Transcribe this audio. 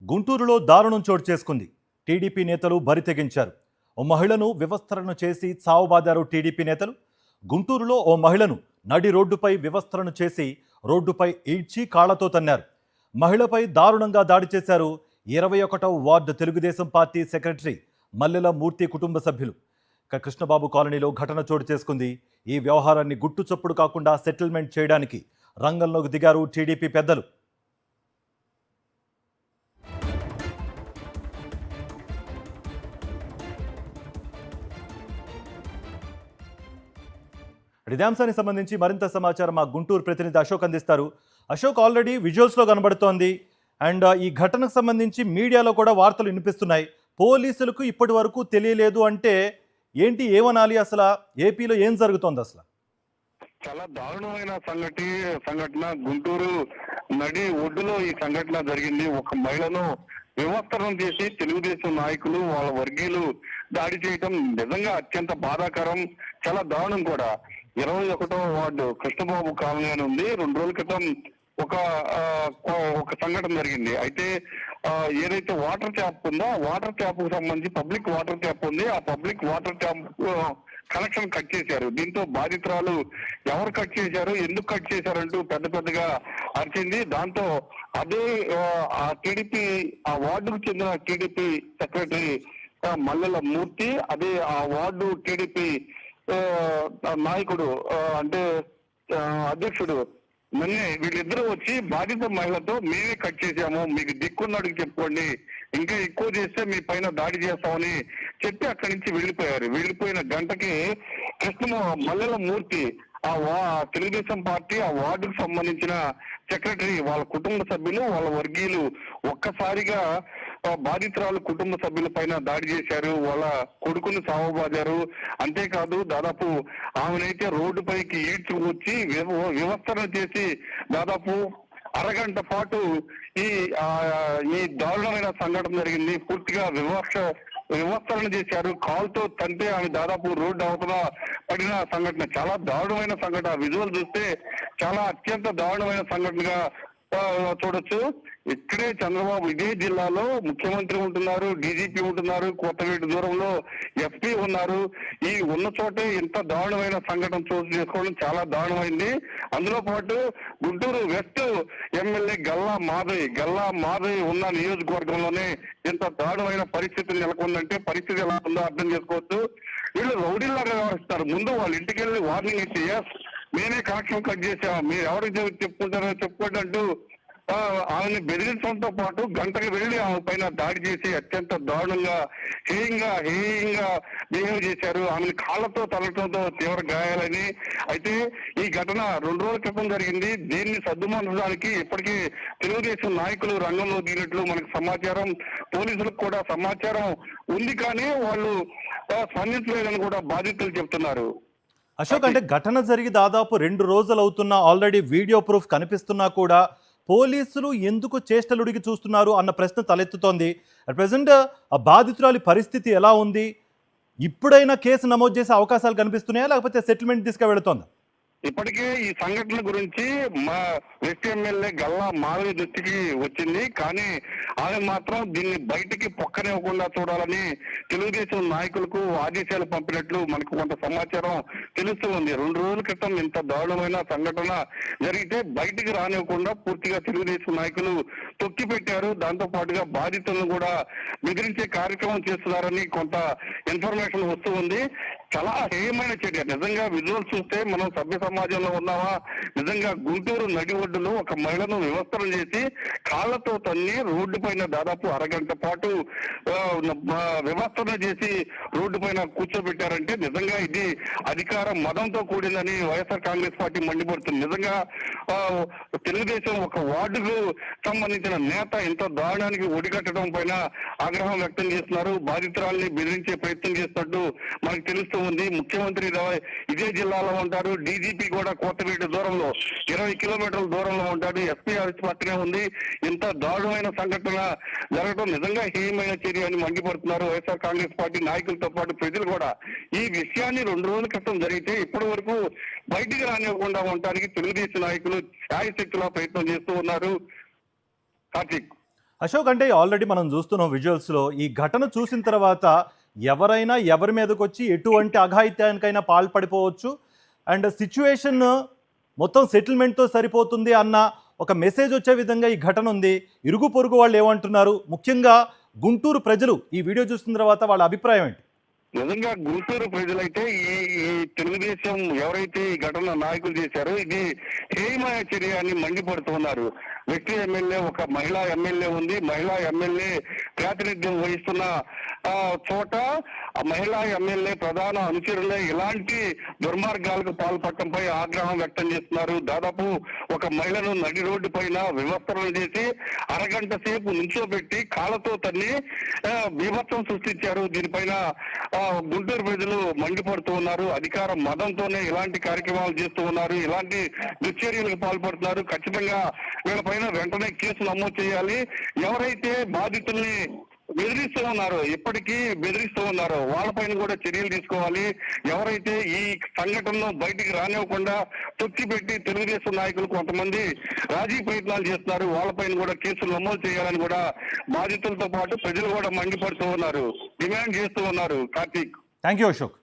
గుంటూరులో దారుణం చోటు చేసుకుంది. టీడీపీ నేతలు బరితెగించారు. ఓ మహిళను వివస్త్రను చేసి చావబాదారు టీడీపీ నేతలు. గుంటూరులో ఓ మహిళను నడి రోడ్డుపై వివస్త్రను చేసి రోడ్డుపై ఈడ్చి కాళ్లతో తన్నారు. మహిళపై దారుణంగా దాడి చేశారు 21వ వార్డు తెలుగుదేశం పార్టీ సెక్రటరీ మల్లెల మూర్తి కుటుంబ సభ్యులు. కృష్ణబాబు కాలనీలో ఘటన చోటు చేసుకుంది. ఈ వ్యవహారాన్ని గుట్టు చప్పుడు కాకుండా సెటిల్మెంట్ చేయడానికి రంగంలోకి దిగారు టీడీపీ పెద్దలు. ఇదే అంశానికి సంబంధించి మరింత సమాచారం మా గుంటూరు ప్రతినిధి అశోక్ అందిస్తారు. అశోక్, ఆల్రెడీ విజువల్స్లో కనబడుతోంది. అండ్ ఈ ఘటనకు సంబంధించి మీడియాలో కూడా వార్తలు వినిపిస్తున్నాయి. పోలీసులకు ఇప్పటి వరకు తెలియలేదు అంటే ఏంటి, ఏమనాలి? అసలు ఏపీలో ఏం జరుగుతోంది? అసలు చాలా దారుణమైన సంఘటన గుంటూరు నడి ఒడ్డులో ఈ సంఘటన జరిగింది. ఒక మహిళను వివస్త్రం చేసి తెలుగుదేశం నాయకులు వాళ్ళ వర్గీయులు దాడి చేయటం నిజంగా అత్యంత బాధాకరం, చాలా దారుణం కూడా. 21వ వార్డు కృష్ణబాబు కాలనీ అని ఉంది. 2 రోజుల క్రితం ఒక సంఘటన జరిగింది. అయితే ఏదైతే వాటర్ ట్యాప్ ఉందో వాటర్ ట్యాప్ కు సంబంధించి పబ్లిక్ వాటర్ ట్యాప్ ఉంది. ఆ public water tap connection cut చేశారు. దీంతో బాధితురాలు ఎవరు కట్ చేశారు, ఎందుకు కట్ చేశారంటూ పెద్దగా అరిచింది. దాంతో అదే ఆ టీడీపీ ఆ వార్డుకు చెందిన టీడీపీ సెక్రటరీ మల్లెల మూర్తి, అదే ఆ వార్డు టీడీపీ నాయకుడు అంటే అధ్యక్షుడు మొన్నే వీళ్ళిద్దరూ వచ్చి బాధిత మహిళతో మేమే కట్ చేశాము, మీకు దిక్కున్నాడికి చెప్పుకోండి, ఇంకా ఎక్కువ చేస్తే మీ పైన దాడి చేస్తామని చెప్పి అక్కడి నుంచి వెళ్ళిపోయిన గంటకి మల్లెల మూర్తి తెలుగుదేశం పార్టీ ఆ వార్డుకు సంబంధించిన సెక్రటరీ వాళ్ళ కుటుంబ సభ్యులు వాళ్ళ వర్గీయులు ఒక్కసారిగా బాధితురాలు కుటుంబ సభ్యుల పైన దాడి చేశారు. వాళ్ళ కొడుకును సావబాదారు. అంతేకాదు దాదాపు ఆమెనైతే రోడ్డు పైకి ఈడ్చి వచ్చి వివస్త్రణ చేసి దాదాపు అరగంట పాటు ఈ దారుణమైన సంఘటన జరిగింది. పూర్తిగా వివస్త్రణ చేశారు. కాల్తో తంటే ఆమె దాదాపు రోడ్డు అవతల పడిన సంఘటన చాలా దారుణమైన సంఘటన. విజువల్ చూస్తే చాలా అత్యంత దారుణమైన సంఘటనగా చూడొచ్చు. ఇక్కడే చంద్రబాబు ఇదే జిల్లాలో ముఖ్యమంత్రి ఉంటున్నారు, డీజీపీ ఉంటున్నారు, కొత్తవేటి దూరంలో ఎస్పీ ఉన్నారు. ఈ ఉన్న చోటే ఇంత దారుణమైన సంఘటన చోటు చేసుకోవడం చాలా దారుణమైంది. అందులో పాటు గుంటూరు వెస్ట్ ఎమ్మెల్యే గల్లా మాధవి ఉన్న నియోజకవర్గంలోనే ఇంత దారుణమైన పరిస్థితి నెలకొందంటే పరిస్థితి ఎలా ఉందో అర్థం చేసుకోవచ్చు. వీళ్ళు రౌడీలాగా వ్యవహరిస్తారు. ముందు వాళ్ళ ఇంటికి వెళ్ళి వార్నింగ్ ఇచ్చి నేనే కనెక్షన్ కట్ చేసాము, మీరు ఎవరికి చెప్పుకుంటారో చెప్పుకోండి అంటూ ఆమెను బెదిరించడంతో పాటు గంటకు వెళ్ళి ఆమె పైన దాడి చేసి అత్యంత దారుణంగా హేయంగా బిహేవ్ చేశారు. ఆమెను కాళ్లతో తలటంతో తీవ్ర గాయాలని. అయితే ఈ ఘటన 2 రోజుల క్రితం జరిగింది. దీన్ని సద్దుమనడానికి ఇప్పటికీ తెలుగుదేశం నాయకులు రంగంలో దిగినట్లు మనకు సమాచారం. పోలీసులకు కూడా సమాచారం ఉంది, కానీ వాళ్ళు స్పందించలేదని కూడా బాధితులు చెబుతున్నారు. అశోక్, అంటే ఘటన జరిగి దాదాపు 2 రోజులు అవుతున్నా, ఆల్రెడీ వీడియో ప్రూఫ్ కనిపిస్తున్నా కూడా పోలీసులు ఎందుకు చేష్టలుడికి చూస్తున్నారు అన్న ప్రశ్న తలెత్తుతోంది. అట్ ప్రెజెంట్ ఆ బాధితురాలి పరిస్థితి ఎలా ఉంది? ఇప్పుడైనా కేసు నమోదు చేసే అవకాశాలు కనిపిస్తున్నాయా, లేకపోతే సెటిల్మెంట్ తీసుకువెళుతోందా? ఇప్పటికే ఈ సంఘటన గురించి మా వెస్ట్ ఎమ్మెల్యే గల్లా మాధవి దృష్టికి వచ్చింది, కానీ ఆమె మాత్రం దీన్ని బయటికి పొక్కనివ్వకుండా చూడాలని తెలుగుదేశం నాయకులకు ఆదేశాలు పంపినట్లు మనకు కొంత సమాచారం తెలుస్తూ ఉంది. 2 రోజుల క్రితం ఇంత దారుణమైన సంఘటన జరిగితే బయటికి రానివ్వకుండా పూర్తిగా తెలుగుదేశం నాయకులు తొక్కి పెట్టారు. దాంతో పాటుగా బాధితులను కూడా బెదిరించే కార్యక్రమం చేస్తున్నారని కొంత ఇన్ఫర్మేషన్ వస్తూ ఉంది. చాలా హేయమైన చర్య. నిజంగా విజువల్స్ చూస్తే మనం సభ్య సమాజంలో ఉన్నామా? నిజంగా గుంటూరు నడి ఒడ్డులో ఒక మహిళను వివస్త్రం చేసి కాళ్లతో తన్ని రోడ్డు పైన దాదాపు అరగంట పాటు వివస్త్రణ చేసి రోడ్డు పైన కూర్చోబెట్టారంటే నిజంగా ఇది అధికార మదంతో కూడిందని వైఎస్ఆర్ కాంగ్రెస్ పార్టీ మండిపడుతుంది. నిజంగా తెలుగుదేశం ఒక వార్డుకు సంబంధించిన నేత ఇంత దారుణానికి ఒడిగట్టడం పైన ఆగ్రహం వ్యక్తం చేస్తున్నారు. బాధితురాల్ని బెదిరించే ప్రయత్నం చేస్తున్నట్టు మనకు తెలుస్తూ ఉంది. ముఖ్యమంత్రి ఇదే జిల్లాలో ఉంటారు, డీజీపీ కూడా కోతవేటి దూరంలో 20 కిలోమీటర్ల దూరంలో ఉంటాడు, ఎస్పీ ఆఫీస్ పక్కనే ఉంది. ఇంత దారుణమైన సంఘటన జరగడం నిజంగా హేయమైన చర్య అని మండిపడుతున్నారు వైఎస్ఆర్ కాంగ్రెస్ పార్టీ నాయకులతో పాటు ప్రజలు కూడా. ఈ విషయాన్ని 2 రోజుల క్రితం జరిగితే ఇప్పటి వరకు బయటికి రానివ్వకుండా ఉండడానికి తెలుగుదేశం నాయకులు శాయశక్తిలో ప్రయత్నం చేస్తూ ఉన్నారు. కార్తీక్, అశోక్, అంటే ఆల్రెడీ మనం చూస్తున్నాం విజువల్స్లో, ఈ ఘటన చూసిన తర్వాత ఎవరైనా ఎవరి మీదకి వచ్చి ఎటువంటి అఘాయిత్యానికైనా పాల్పడిపోవచ్చు అండ్ సిచ్యువేషన్ మొత్తం సెటిల్మెంట్తో సరిపోతుంది అన్న ఒక మెసేజ్ వచ్చే విధంగా ఈ ఘటన ఉంది. ఇరుగు పొరుగు వాళ్ళు ఏమంటున్నారు, ముఖ్యంగా గుంటూరు ప్రజలు ఈ వీడియో చూసిన తర్వాత వాళ్ళ అభిప్రాయం ఏంటి? నిజంగా గుంటూరు ప్రజలైతే ఈ తెలుగుదేశం ఎవరైతే ఈ ఘటన నాయకులు చేశారో ఇది హేయమైన చర్య అని మండిపడుతున్నారు. వ్యక్తి ఎమ్మెల్యే, ఒక మహిళా ఎమ్మెల్యే ఉంది. మహిళా ఎమ్మెల్యే ప్రాతినిధ్యం వహిస్తున్న చోట ఆ మహిళా ఎమ్మెల్యే ప్రధాన అనుచరులే ఇలాంటి దుర్మార్గాలకు పాల్పడటంపై ఆగ్రహం వ్యక్తం చేస్తున్నారు. దాదాపు ఒక మహిళను నడి రోడ్డు పైన వివస్త్రలు చేసి అరగంట సేపు నుంచోబెట్టి కాళ్ళతో తన్ని బీభత్సం సృష్టించారు. దీనిపైన గుంటూరు ప్రజలు మండిపడుతూ ఉన్నారు. అధికార మదంతోనే ఇలాంటి కార్యక్రమాలు చేస్తూ ఉన్నారు, ఇలాంటి దుశ్చర్యలకు పాల్పడుతున్నారు. ఖచ్చితంగా వీళ్ళపైన వెంటనే కేసు నమోదు చేయాలి. ఎవరైతే బాధితుల్ని బెదిరిస్తూ ఉన్నారో, ఇప్పటికీ బెదిరిస్తూ ఉన్నారో వాళ్ళపైన కూడా చర్యలు తీసుకోవాలి. ఎవరైతే ఈ సంఘటనను బయటికి రానివ్వకుండా తొక్కిపెట్టి తెలుగుదేశం నాయకులు కొంతమంది రాజీ ప్రయత్నాలు చేస్తున్నారు, వాళ్ళపైన కూడా కేసులు నమోదు చేయాలని కూడా బాధితులతో పాటు ప్రజలు కూడా మండిపడుతూ ఉన్నారు, డిమాండ్ చేస్తూ ఉన్నారు. Karthik, thank you Ashok.